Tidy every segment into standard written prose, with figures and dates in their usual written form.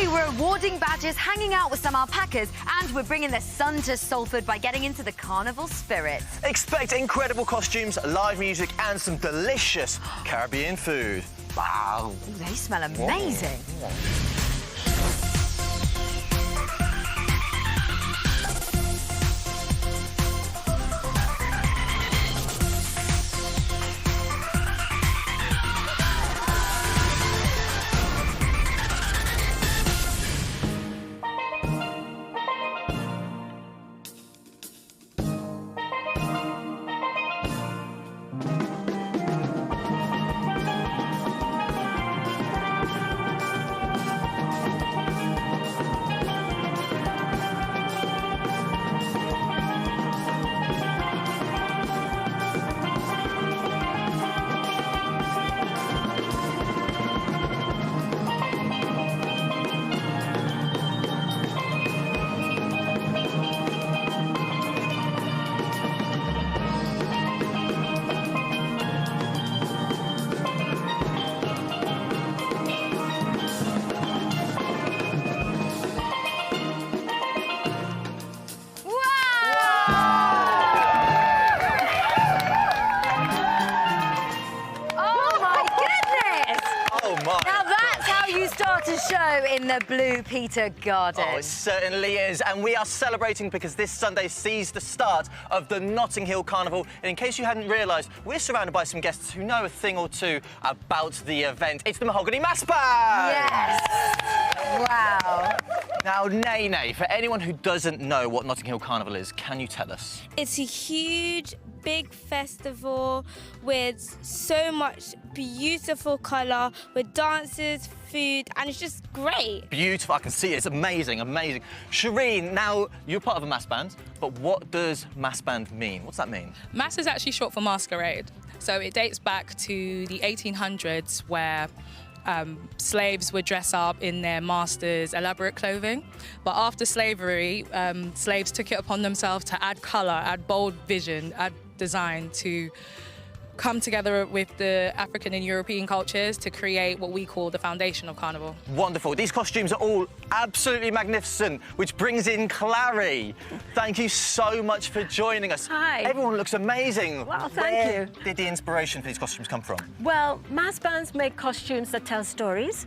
Today, we're awarding badges, hanging out with some alpacas, and we're bringing the sun to Salford by getting into the carnival spirit. Expect incredible costumes, live music, and some delicious Caribbean food. Wow. Ooh, they smell amazing. Whoa. To show in the Blue Peter Garden. Oh, it certainly is. And we are celebrating because this Sunday sees the start of the Notting Hill Carnival. And in case you hadn't realised, we're surrounded by some guests who know a thing or two about the event. It's the Mahogany Mass Band! Yes! Wow. Now, Nene, for anyone who doesn't know what Notting Hill Carnival is, can you tell us? It's a huge, big festival with so much beautiful colour, with dances, food, and it's just great. Beautiful, I can see it. It's amazing, amazing. Shireen, now, you're part of a mass band, but what does mass band mean? What's that mean? Mass is actually short for masquerade. So it dates back to the 1800s where slaves would dress up in their masters' elaborate clothing. But after slavery, slaves took it upon themselves to add colour, add bold vision, add design to come together with the African and European cultures to create what we call the foundation of Carnival. Wonderful. These costumes are all absolutely magnificent, which brings in Clary. Thank you so much for joining us. Hi. Everyone looks amazing. Well, thank you. Where did the inspiration for these costumes come from? Well, mass bands make costumes that tell stories.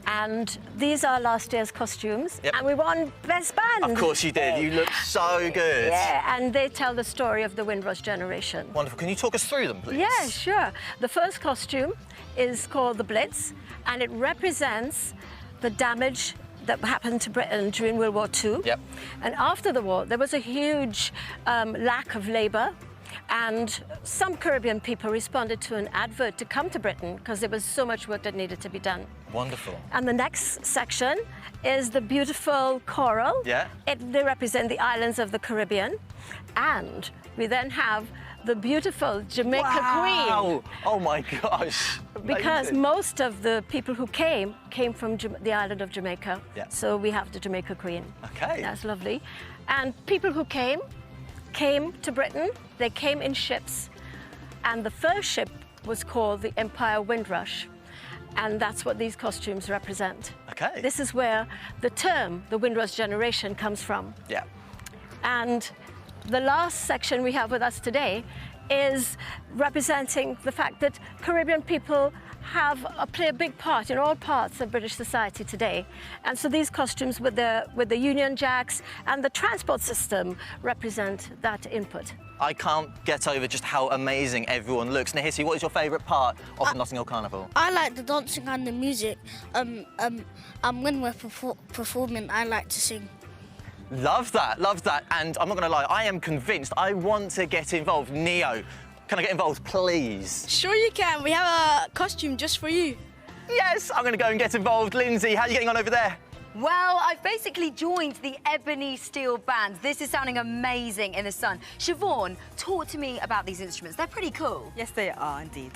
And these are last year's costumes. Yep. And we won Best Band. Of course you did. You look so good. Yeah, and they tell the story of the Windrush generation. Wonderful. Can you talk us through them, please? Yeah, sure. The first costume is called the Blitz, and it represents the damage that happened to Britain during World War II. Yep. And after the war, there was a huge lack of labour. And some Caribbean people responded to an advert to come to Britain because there was so much work that needed to be done. Wonderful. And the next section is the beautiful coral. Yeah. They represent the islands of the Caribbean. And we then have the beautiful Jamaica Queen. Oh my gosh. Because Amazing. most of the people who came from the island of Jamaica. Yeah. So we have the Jamaica Queen. Okay. That's lovely. And people who came to Britain. They came in ships, and the first ship was called the Empire Windrush, and that's what these costumes represent. Okay. This is where the term, the Windrush generation, comes from. Yeah. And the last section we have with us today is representing the fact that Caribbean people play a big part in all parts of British society today. And so these costumes with the Union Jacks and the transport system represent that input. I can't get over just how amazing everyone looks. Nahisi, what is your favourite part of the Notting Hill Carnival? I like the dancing and the music. When we're performing, I like to sing. Love that, love that. And I'm not going to lie, I am convinced I want to get involved. Neo, can I get involved, please? Sure you can. We have a costume just for you. Yes, I'm going to go and get involved. Lindsay, how are you getting on over there? Well, I've basically joined the Ebony Steel Band. This is sounding amazing in the sun. Siobhan, talk to me about these instruments. They're pretty cool. Yes, they are indeed.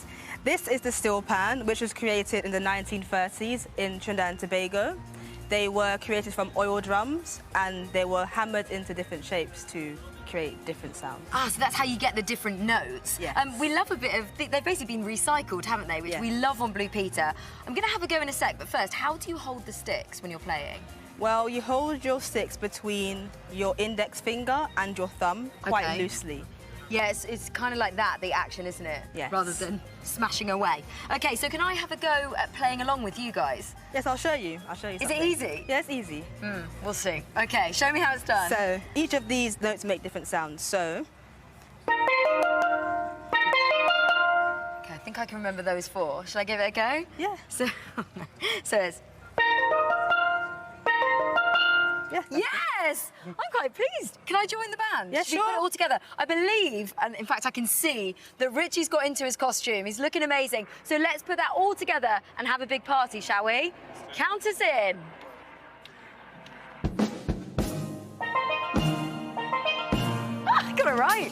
This is the steel pan, which was created in the 1930s in Trinidad and Tobago. They were created from oil drums, and they were hammered into different shapes to create different sounds. Ah, so that's how you get the different notes. Yes. We love a bit of... They've basically been recycled, haven't they? Which Yeah. we love on Blue Peter. I'm going to have a go in a sec, but first, how do you hold the sticks when you're playing? Well, you hold your sticks between your index finger and your thumb quite Okay. loosely. Yeah, it's kind of like that, the action, isn't it? Yes. Rather than smashing away. OK, so can I have a go at playing along with you guys? Yes, I'll show you. Is Is it easy? Yeah, it's easy. We'll see. OK, show me how it's done. So each of these notes make different sounds. So OK, I think I can remember those four. Shall I give it a go? yeah, So, so it's... yeah. Yes! I'm quite pleased. Can I join the band? Yeah, Should we put it sure. all together? I believe, and in fact I can see, that Richie's got into his costume. He's looking amazing. So let's put that all together and have a big party, shall we? Count us in. I got it right.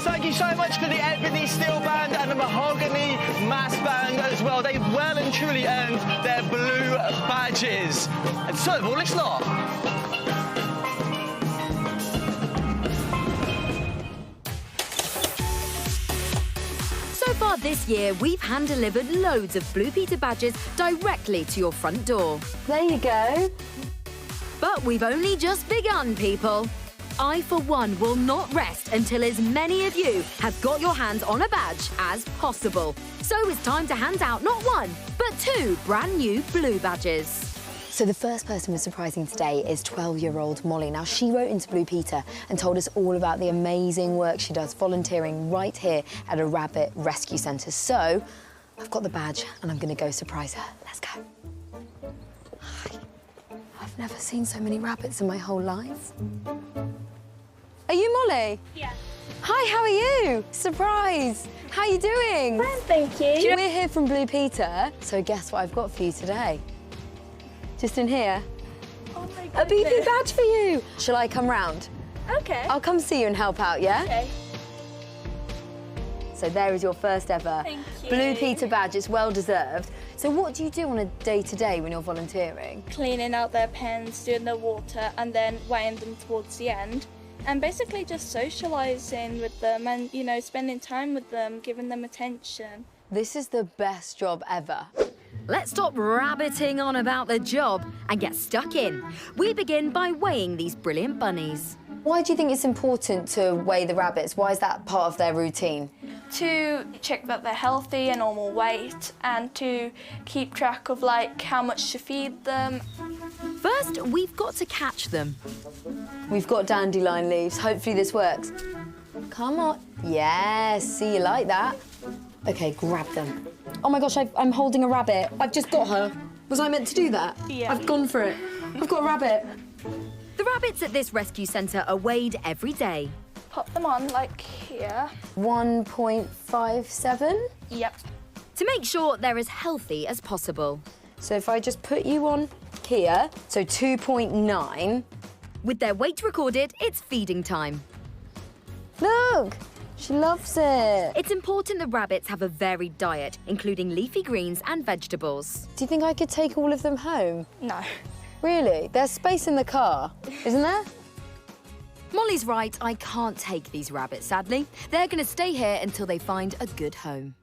Thank you so much to the Ebony Steel Band and the Mahogany Mass Band as well. They've well and truly earned their blue badges. And so have all this lot. So far this year, we've hand-delivered loads of Blue Peter badges directly to your front door. There you go. But we've only just begun, people. I, for one, will not rest until as many of you have got your hands on a badge as possible. So it's time to hand out not one, but two brand new blue badges. So the first person we're surprising today is 12-year-old Molly. Now, she wrote into Blue Peter and told us all about the amazing work she does volunteering right here at a rabbit rescue centre. So I've got the badge and I'm going to go surprise her. Let's go. Hi. I've never seen so many rabbits in my whole life. Are you Molly? Yeah. Hi, how are you? Surprise! How are you doing? Fine, thank you. We're here from Blue Peter, so guess what I've got for you today? Just in here. Oh my God. A BB badge for you. Shall I come round? Okay. I'll come see you and help out, yeah? Okay. So there is your first ever Thank you. Blue Peter badge. It's well deserved. So what do you do on a day-to-day when you're volunteering? Cleaning out their pens, doing the water, and then weighing them towards the end. And basically just socialising with them and, you know, spending time with them, giving them attention. This is the best job ever. Let's stop rabbiting on about the job and get stuck in. We begin by weighing these brilliant bunnies. Why do you think it's important to weigh the rabbits? Why is that part of their routine? To check that they're healthy and normal weight, and to keep track of, like, how much to feed them. First, we've got to catch them. We've got dandelion leaves. Hopefully this works. Come on. Yes, see, you like that. OK, grab them. Oh, my gosh, I'm holding a rabbit. I've just got her. Was I meant to do that? Yeah. I've gone for it. I've got a rabbit. The rabbits at this rescue centre are weighed every day. Pop them on, like, here. 1.57. Yep. To make sure they're as healthy as possible. So if I just put you on here, so 2.9. With their weight recorded, it's feeding time. Look, she loves it. It's important that rabbits have a varied diet, including leafy greens and vegetables. Do you think I could take all of them home? No. Really? There's space in the car, isn't there? Molly's right, I can't take these rabbits, sadly. They're going to stay here until they find a good home.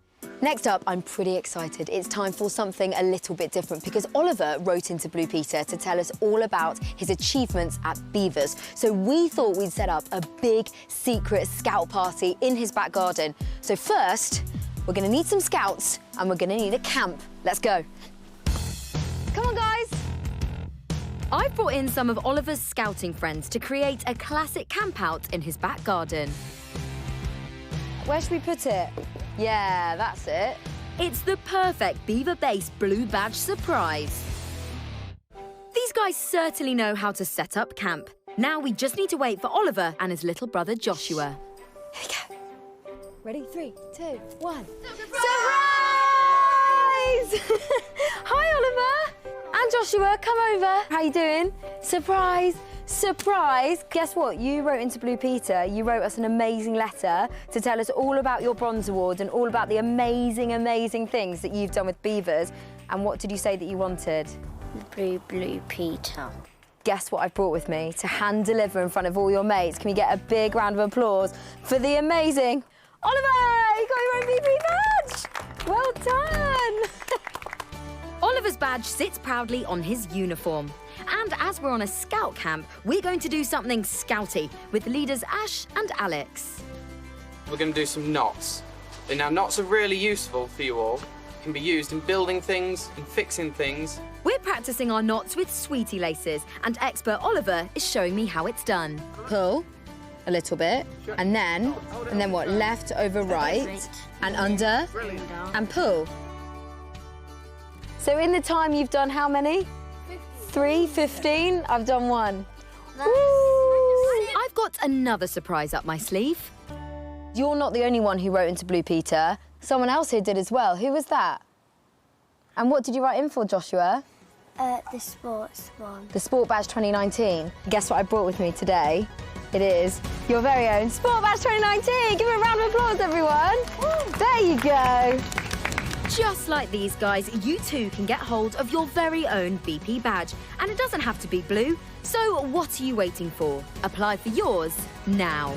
Next up, I'm pretty excited. It's time for something a little bit different because Oliver wrote into Blue Peter to tell us all about his achievements at Beavers. So we thought we'd set up a big secret scout party in his back garden. So first, we're going to need some scouts and we're going to need a camp. Let's go. Come on, guys. I've brought in some of Oliver's scouting friends to create a classic camp-out in his back garden. Where should we put it? Yeah, that's it. It's the perfect beaver-based blue badge surprise. These guys certainly know how to set up camp. Now we just need to wait for Oliver and his little brother Joshua. Here we go. Ready? 3, 2, 1. Surprise! Hi, Oliver. And Joshua, come over. How you doing? Surprise. Surprise! Guess what? You wrote into Blue Peter, you wrote us an amazing letter to tell us all about your Bronze Award and all about the amazing, amazing things that you've done with beavers. And what did you say that you wanted? Blue Peter. Guess what I've brought with me to hand deliver in front of all your mates? Can we get a big round of applause for the amazing Oliver? You got your own BP badge! Well done! Oliver's badge sits proudly on his uniform. And as we're on a scout camp, we're going to do something scouty with leaders Ash and Alex. We're going to do some knots. And now, knots are really useful for you all. Can be used in building things and fixing things. We're practicing our knots with sweetie laces, and expert Oliver is showing me how it's done. Pull a little bit, and then what? Left over right, and under, and pull. So in the time you've done how many? 3, 15? I've done 1. I've got another surprise up my sleeve. You're not the only one who wrote into Blue Peter. Someone else here did as well. Who was that? And what did you write in for, Joshua? The sports one. The Sport Badge 2019. Guess what I brought with me today? It is your very own Sport Badge 2019. Give it a round of applause, everyone. There you go. Just like these guys, you too can get hold of your very own BP badge. And it doesn't have to be blue. So what are you waiting for? Apply for yours now.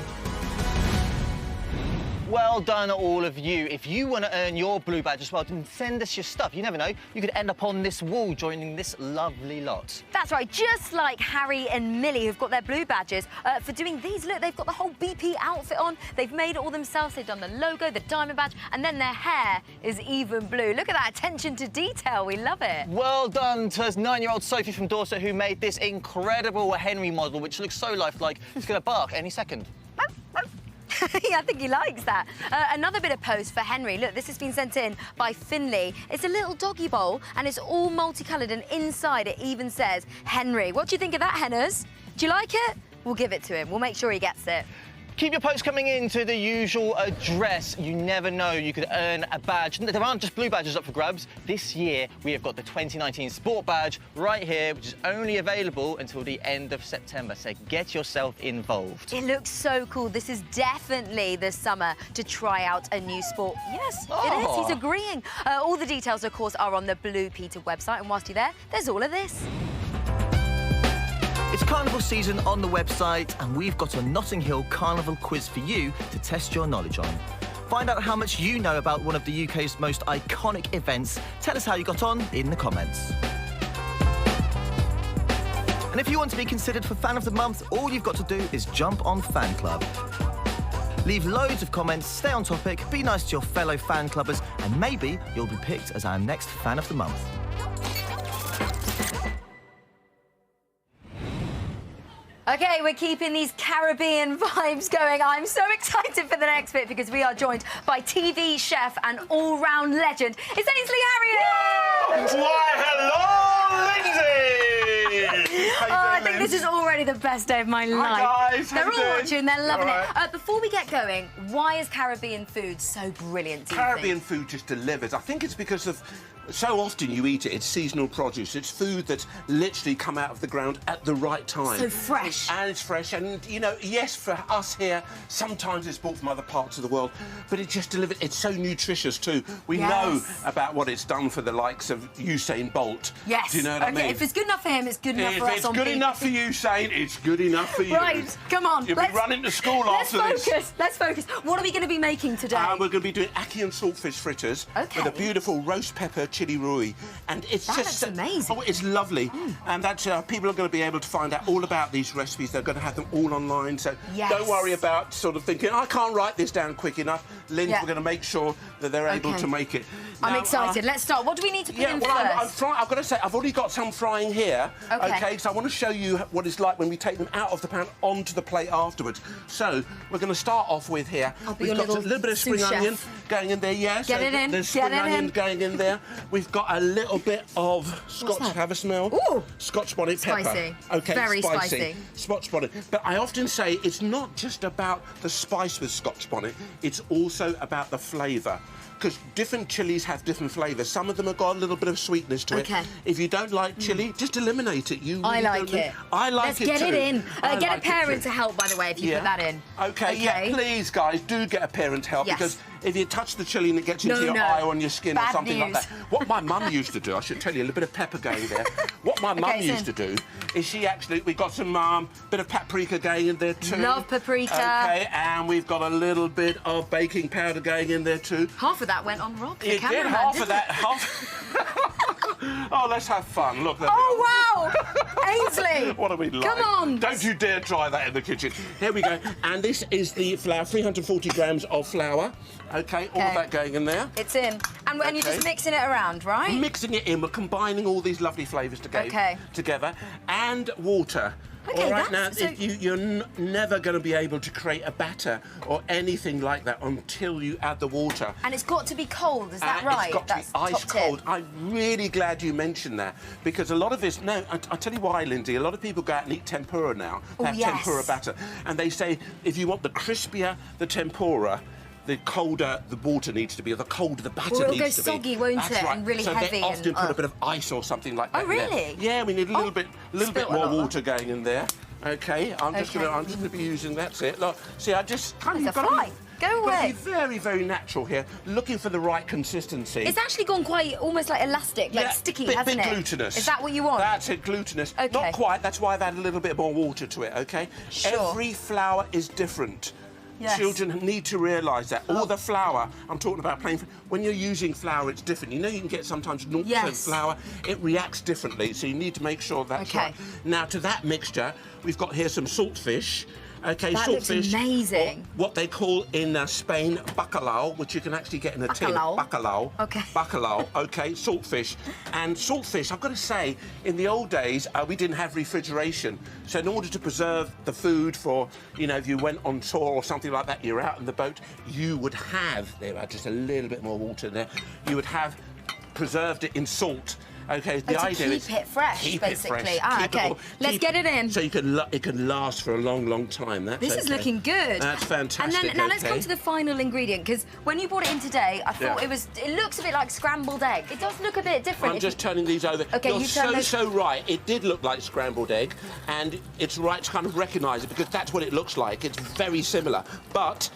Well done, all of you. If you want to earn your blue badge as well, then send us your stuff. You never know, you could end up on this wall joining this lovely lot. That's right, just like Harry and Millie, who've got their blue badges. For doing these, look, they've got the whole BP outfit on. They've made it all themselves. They've done the logo, the diamond badge, and then their hair is even blue. Look at that attention to detail. We love it. Well done to 9-year-old Sophie from Dorset, who made this incredible Henry model, which looks so lifelike. It's going to bark any second. Yeah, I think he likes that. Another bit of post for Henry. Look, this has been sent in by Finley. It's a little doggy bowl, and it's all multicoloured, and inside it even says Henry. What do you think of that, Henners? Do you like it? We'll give it to him. We'll make sure he gets it. Keep your posts coming in to the usual address. You never know, you could earn a badge. There aren't just blue badges up for grabs. This year, we have got the 2019 Sport Badge right here, which is only available until the end of September. So get yourself involved. It looks so cool. This is definitely the summer to try out a new sport. Yes, it is. He's agreeing. All the details, of course, are on the Blue Peter website. And whilst you're there, there's all of this. It's Carnival season on the website, and we've got a Notting Hill Carnival quiz for you to test your knowledge on. Find out how much you know about one of the UK's most iconic events. Tell us how you got on in the comments. And if you want to be considered for Fan of the Month, all you've got to do is jump on Fan Club. Leave loads of comments, stay on topic, be nice to your fellow fan clubbers, and maybe you'll be picked as our next Fan of the Month. OK, we're keeping these Caribbean vibes going. I'm so excited for the next bit because we are joined by TV chef and all-round legend. It's Ainsley Harriott! Why, hello, Lindsay! I think this is already the best day of my life. Hi, guys. They're all watching, they're loving right. it. Before we get going, why is Caribbean food so brilliant, do you Caribbean think? food just delivers. I think it's because of so often you eat it. It's seasonal produce. It's food that's literally come out of the ground at the right time. So fresh. And it's fresh. And, you know, yes, for us here, sometimes it's bought from other parts of the world, but it just delivers. It's so nutritious, too. We know about what it's done for the likes of Usain Bolt. Yes. Do you know what I mean? If it's good enough for him, it's good enough for us. If it's good enough for Usain, it's good enough for you. Right, come on. You'll be running to school after this. Let's focus. What are we going to be making today? We're going to be doing Ackee and Saltfish fritters with a beautiful roast pepper chili rui. And it's just amazing. Oh, it's lovely. And that's people are going to be able to find out all about these recipes. They're going to have them all online. So don't worry about sort of thinking, I can't write this down quick enough. Lynn, we're going to make sure that they're able to make it. I'm excited. Let's start. What do we need to put in first? I've got to say, I've already got some frying here. Okay, so I want to show you you what it's like when we take them out of the pan onto the plate afterwards. So we're going to start off with here. We've got a little bit of spring onion going in there, yes. Get it in. There's spring onion going in there. We've got a little bit of Scotch, have a smell. Ooh! Scotch bonnet pepper. Spicy. Okay, Very spicy. Scotch bonnet. But I often say it's not just about the spice with Scotch bonnet, it's also about the flavour. Because different chilies have different flavours. Some of them have got a little bit of sweetness to it. If you don't like chilli, just eliminate it. I like it. I like it too. Let's get it in. Get a parent to help, by the way, if you put that in. Okay, yeah, please, guys, do get a parent help, because if you touch the chilli and it gets into your eye or on your skin or something like that. What my mum used to do, I should tell you, a little bit of pepper going there. What my mum used to do is she actually, we got some bit of paprika going in there too. Love paprika. Okay, and we've got a little bit of baking powder going in there too. Half of that went on Rob, the It did, cameraman, half of that. Oh, let's have fun. Look. Oh, wow! Ainsley! What are we like? Come on! Don't you dare try that in the kitchen. Here we go. And this is the flour, 340 grams of flour. Okay, all of that going in there. It's in. And you're just mixing it around, right? Mixing it in. We're combining all these lovely flavours together. And water. Okay, all right, now, you're never going to be able to create a batter or anything like that until you add the water. And it's got to be cold, is that right? It's got to be ice cold. I'm really glad you mentioned that, because a lot of this... No, I'll tell you why, Lindsay. A lot of people go out and eat tempura now. They have tempura batter. And they say, if you want the crispier the tempura, the colder the water needs to be, or the colder the batter needs to be. It'll go soggy, won't it? Right. And really so heavy. They often put a bit of ice or something like that. Oh, really? Yeah, we need a little bit more water going in there. Okay, I'm just going to be using. That's it. Look, see, I just kind of got to Go away. Be very, very natural here, looking for the right consistency. It's actually gone quite almost like elastic, like sticky, hasn't it? Glutinous. Is that what you want? That's it, glutinous. Okay. Not quite. That's why I've added a little bit more water to it. Okay. Sure. Every flour is different. Yes. Children need to realise that. All the flour, I'm talking about plain flour, when you're using flour, it's different. You know, you can get sometimes 0% flour. It reacts differently, so you need to make sure that's right. Now, to that mixture, we've got here some saltfish. Okay, that saltfish. Looks amazing. What they call in Spain bacalao, which you can actually get in a tin. Bacalao. Okay. Bacalao. Okay, saltfish. And saltfish, I've got to say, in the old days, we didn't have refrigeration. So in order to preserve the food for, you know, if you went on tour or something like that, you're out in the boat, you would have, there are just a little bit more water in there, you would have preserved it in salt. Okay, the idea is keep it fresh, basically. Let's get it in. So it can last for a long, long time. This is looking good. That's fantastic. And then now let's come to the final ingredient, because when you brought it in today, I thought it looks a bit like scrambled egg. It does look a bit different. I'm just turning these over. Okay, you're so right. It did look like scrambled egg, and it's right to kind of recognise it, because that's what it looks like. It's very similar. But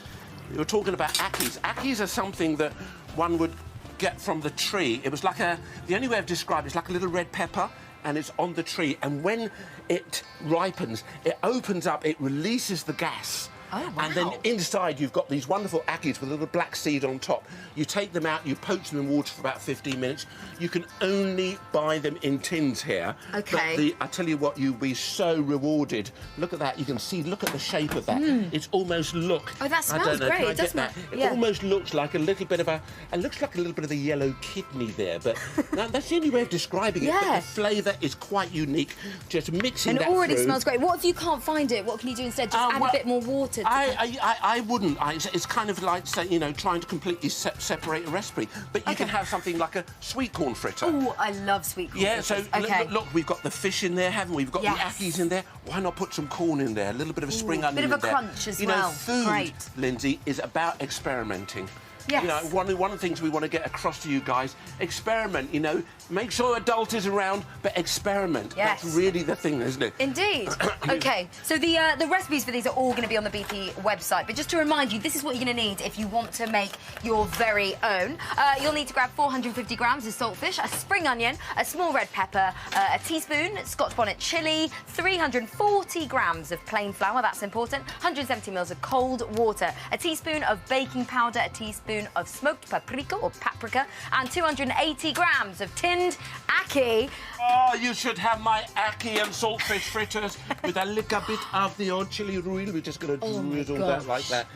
we were talking about Ackees. Ackees are something that one would get from the tree. It was like the only way I've described it's like a little red pepper, and it's on the tree, and when it ripens, it opens up, it releases the gas. Oh, wow. And then inside you've got these wonderful Ackees with a little black seed on top. You take them out, you poach them in water for about 15 minutes. You can only buy them in tins here. Okay. But I tell you what, you'll be so rewarded. Look at that. You can see, look at the shape of that. It's almost Oh, that smells great. It does smell. It almost looks like a little bit of a yellow kidney there, but that's the only way of describing it. But the flavour is quite unique. Just mixing that And it already through. smells great. What if you can't find it? What can you do instead? Just add a bit more water. I wouldn't. It's kind of like, say, you know, trying to completely separate a recipe. But you can have something like a sweet corn fritter. Oh, I love sweet corn fritters. So look, we've got the fish in there, haven't we? We've got the Ackees in there. Why not put some corn in there? A little bit of a spring onion in there. Bit of a crunch as well. You know, food, Lindsay, is about experimenting. Yes. You know, one of the things we want to get across to you guys, experiment, you know, make sure adult is around, but experiment. Yes. That's really the thing, isn't it? Indeed. OK, so the recipes for these are all going to be on the BP website, but just to remind you, this is what you're going to need if you want to make your very own. You'll need to grab 450 grams of saltfish, a spring onion, a small red pepper, a teaspoon Scotch bonnet chilli, 340 grams of plain flour, that's important, 170 mils of cold water, a teaspoon of baking powder, a teaspoon tablespoon of smoked paprika or paprika and 280 grams of tinned ackee. Oh, you should have my ackee and saltfish fritters with a little bit of the old chili roux. We're just going to drizzle that like that.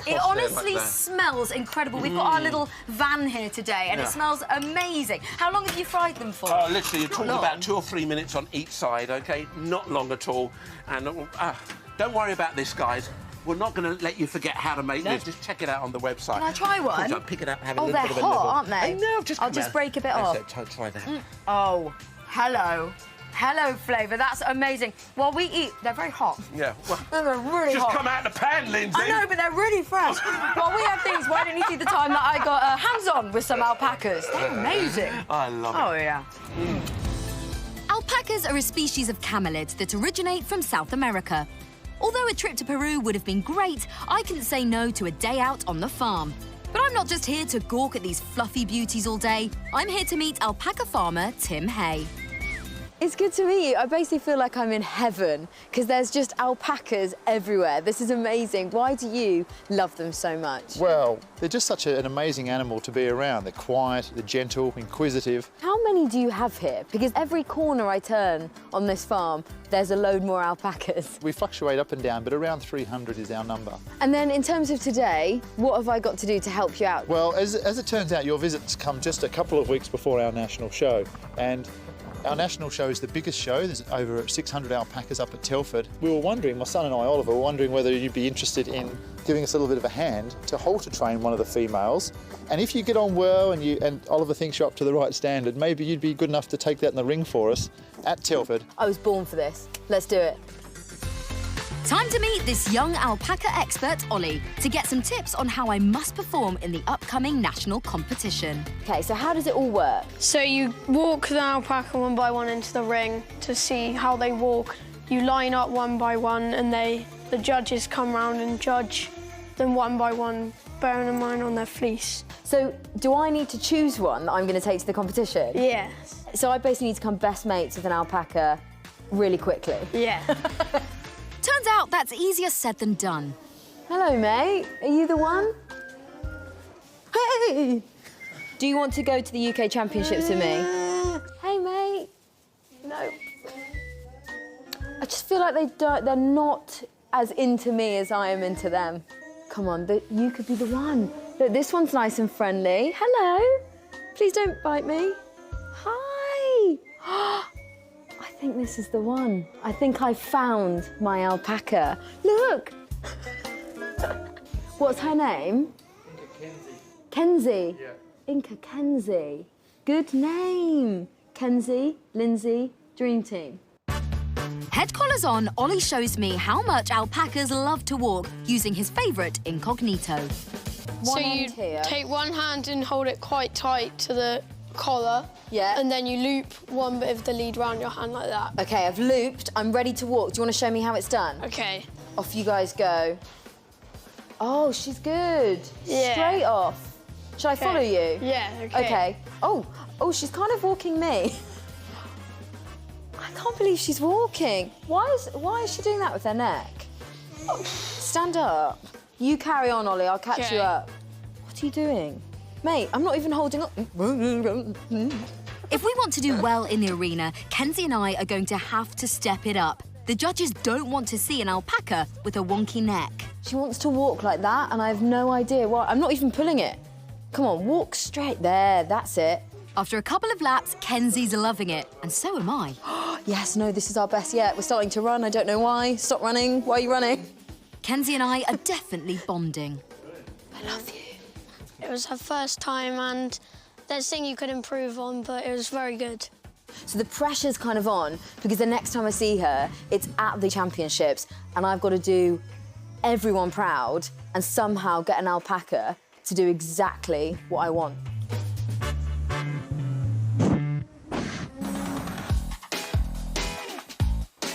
It honestly smells incredible. We've got our little van here today and it smells amazing. How long have you fried them for? Oh, literally, you're talking about 2 or 3 minutes on each side, OK? Not long at all. And don't worry about this, guys. We're not going to let you forget how to make this. Just check it out on the website. Can I try one? Cool, pick it up, have a little bit of a nibble. they're hot, aren't they? I know, I'll just break a bit off. Try that. Oh, hello. Hello, flavour. That's amazing. While we eat, they're very hot. Yeah. Well, they're really hot. Just come out of the pan, Lindsay. I know, but they're really fresh. While we have things, why didn't you see the time that I got hands-on with some alpacas? They're amazing. I love it. Oh, yeah. Alpacas are a species of camelids that originate from South America. Although a trip to Peru would have been great, I couldn't say no to a day out on the farm. But I'm not just here to gawk at these fluffy beauties all day. I'm here to meet alpaca farmer Tim Hay. It's good to meet you. I basically feel like I'm in heaven because there's just alpacas everywhere. This is amazing. Why do you love them so much? Well, they're just such an amazing animal to be around. They're quiet, they're gentle, inquisitive. How many do you have here? Because every corner I turn on this farm, there's a load more alpacas. We fluctuate up and down, but around 300 is our number. And then in terms of today, what have I got to do to help you out? Well, as it turns out, your visits come just a couple of weeks before our national show. And our national show is the biggest show. There's over 600 alpacas up at Telford. We were wondering, my son and I, Oliver, were wondering whether you'd be interested in giving us a little bit of a hand to halter train one of the females. And if you get on well and Oliver thinks you're up to the right standard, maybe you'd be good enough to take that in the ring for us at Telford. I was born for this. Let's do it. Time to meet this young alpaca expert, Ollie, to get some tips on how I must perform in the upcoming national competition. OK, so how does it all work? So you walk the alpaca one by one into the ring to see how they walk. You line up one by one and the judges come round and judge them one by one, bearing in mind on their fleece. So do I need to choose one that I'm going to take to the competition? Yes. So I basically need to become best mates with an alpaca really quickly? Yeah. Turns out that's easier said than done. Hello, mate. Are you the one? Hey! Do you want to go to the UK Championships with me? Hey, mate. No. I just feel like they're not as into me as I am into them. Come on, you could be the one. Look, this one's nice and friendly. Hello. Please don't bite me. Hi. I think this is the one. I think I found my alpaca. Look! What's her name? Kenzie. Yeah. Inca Kenzie. Good name. Kenzie, Lindsay, Dream Team. Head collars on, Ollie shows me how much alpacas love to walk using his favourite incognito. So you take one hand and hold it quite tight to the collar. Yeah. And then you loop one bit of the lead round your hand like that. OK, I've looped. I'm ready to walk. Do you want to show me how it's done? OK. Off you guys go. Oh, she's good. Yeah. Straight off. Shall I follow you? Yeah, OK. OK. Oh, she's kind of walking me. I can't believe she's walking. Why is she doing that with her neck? Oh, stand up. You carry on, Ollie. I'll catch you up. What are you doing? Mate, I'm not even holding up. If we want to do well in the arena, Kenzie and I are going to have to step it up. The judges don't want to see an alpaca with a wonky neck. She wants to walk like that, and I have no idea why. I'm not even pulling it. Come on, walk straight. There, that's it. After a couple of laps, Kenzie's loving it, and so am I. Yes, no, this is our best yet. We're starting to run. I don't know why. Stop running. Why are you running? Kenzie and I are definitely bonding. I love you. It was her first time and there's things you could improve on, but it was very good. So the pressure's kind of on because the next time I see her, it's at the championships and I've got to do everyone proud and somehow get an alpaca to do exactly what I want.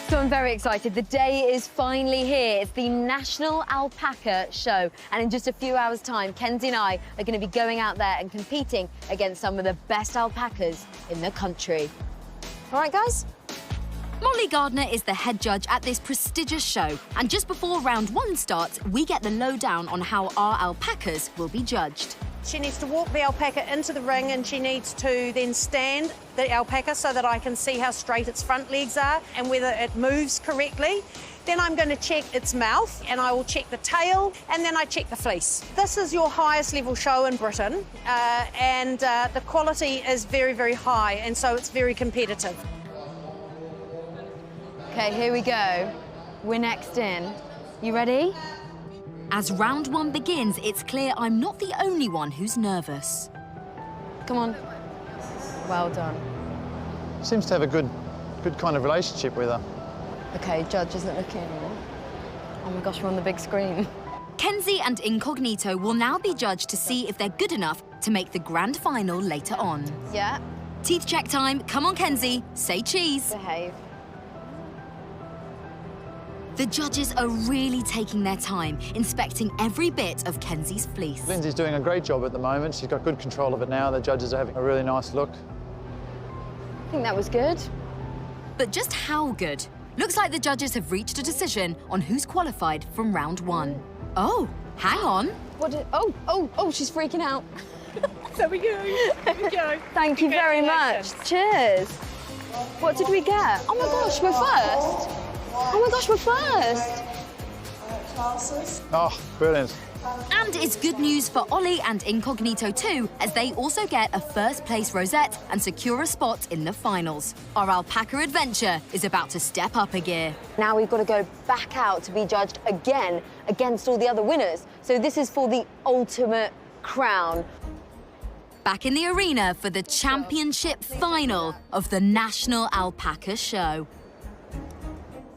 So I'm very excited. The day is finally here. It's the National Alpaca Show. And in just a few hours' time, Kenzie and I are going to be going out there and competing against some of the best alpacas in the country. All right, guys? Molly Gardner is the head judge at this prestigious show. And just before round one starts, we get the lowdown on how our alpacas will be judged. She needs to walk the alpaca into the ring, and she needs to then stand the alpaca so that I can see how straight its front legs are and whether it moves correctly. Then I'm going to check its mouth, and I will check the tail, and then I check the fleece. This is your highest level show in Britain, and the quality is very, very high, and so it's very competitive. OK, here we go. We're next in. You ready? As round one begins, it's clear I'm not the only one who's nervous. Come on. Well done. Seems to have a good kind of relationship with her. OK, judge isn't looking. Oh my gosh, we're on the big screen. Kenzie and Incognito will now be judged to see if they're good enough to make the grand final later on. Yeah. Teeth check time. Come on, Kenzie. Say cheese. Behave. The judges are really taking their time, inspecting every bit of Kenzie's fleece. Lindsay's doing a great job at the moment. She's got good control of it now. The judges are having a really nice look. I think that was good. But just how good? Looks like the judges have reached a decision on who's qualified from round one. Oh, hang on. What did... Oh, she's freaking out. There we go. There we go. Thank you very much. Cheers. What did we get? Oh my gosh, we're first. Oh my gosh, we're first. Classes. Oh, brilliant. And it's good news for Ollie and Incognito too, as they also get a first place rosette and secure a spot in the finals. Our alpaca adventure is about to step up a gear. Now we've got to go back out to be judged again against all the other winners. So this is for the ultimate crown. Back in the arena for the championship final of the National Alpaca Show.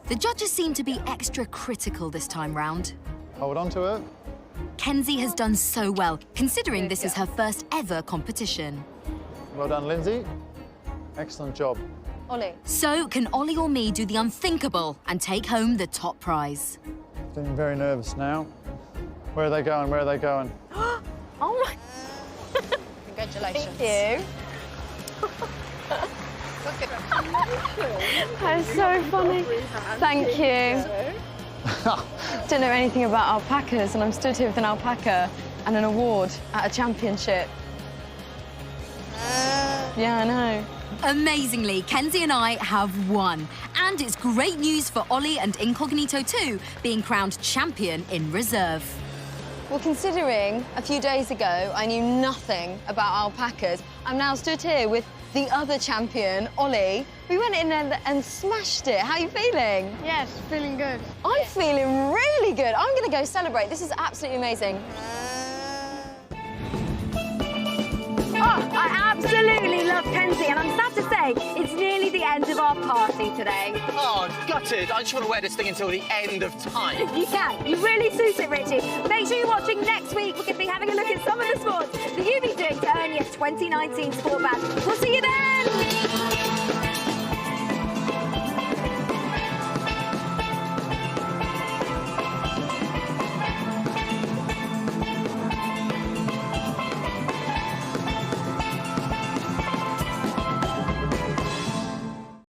The judges seem to be extra critical this time round. Hold on to her. Kenzie has done so well, considering this is her first ever competition. Well done, Lindsay. Excellent job. Ollie. So, can Ollie or me do the unthinkable and take home the top prize? Feeling very nervous now. Where are they going? Where are they going? Oh my... Congratulations. Thank you. That is so funny. Thank you. Don't know anything about alpacas, and I'm stood here with an alpaca and an award at a championship. Yeah, I know. Amazingly, Kenzie and I have won. And it's great news for Ollie and Incognito too, being crowned champion in reserve. Well, considering a few days ago I knew nothing about alpacas, I'm now stood here with the other champion, Ollie. We went in and smashed it. How are you feeling? Yes, feeling good. I'm feeling really good. I'm going to go celebrate. This is absolutely amazing. Oh, I absolutely love Kenzie, and I'm sad to say it's nearly the end of our party today. Oh, gutted. I just want to wear this thing until the end of time. You can. You really suit it, Richie. Make sure you're watching next week. We're going to be having a look at some of the sports that you'll be doing to earn your 2019 sport badge. We'll see you there.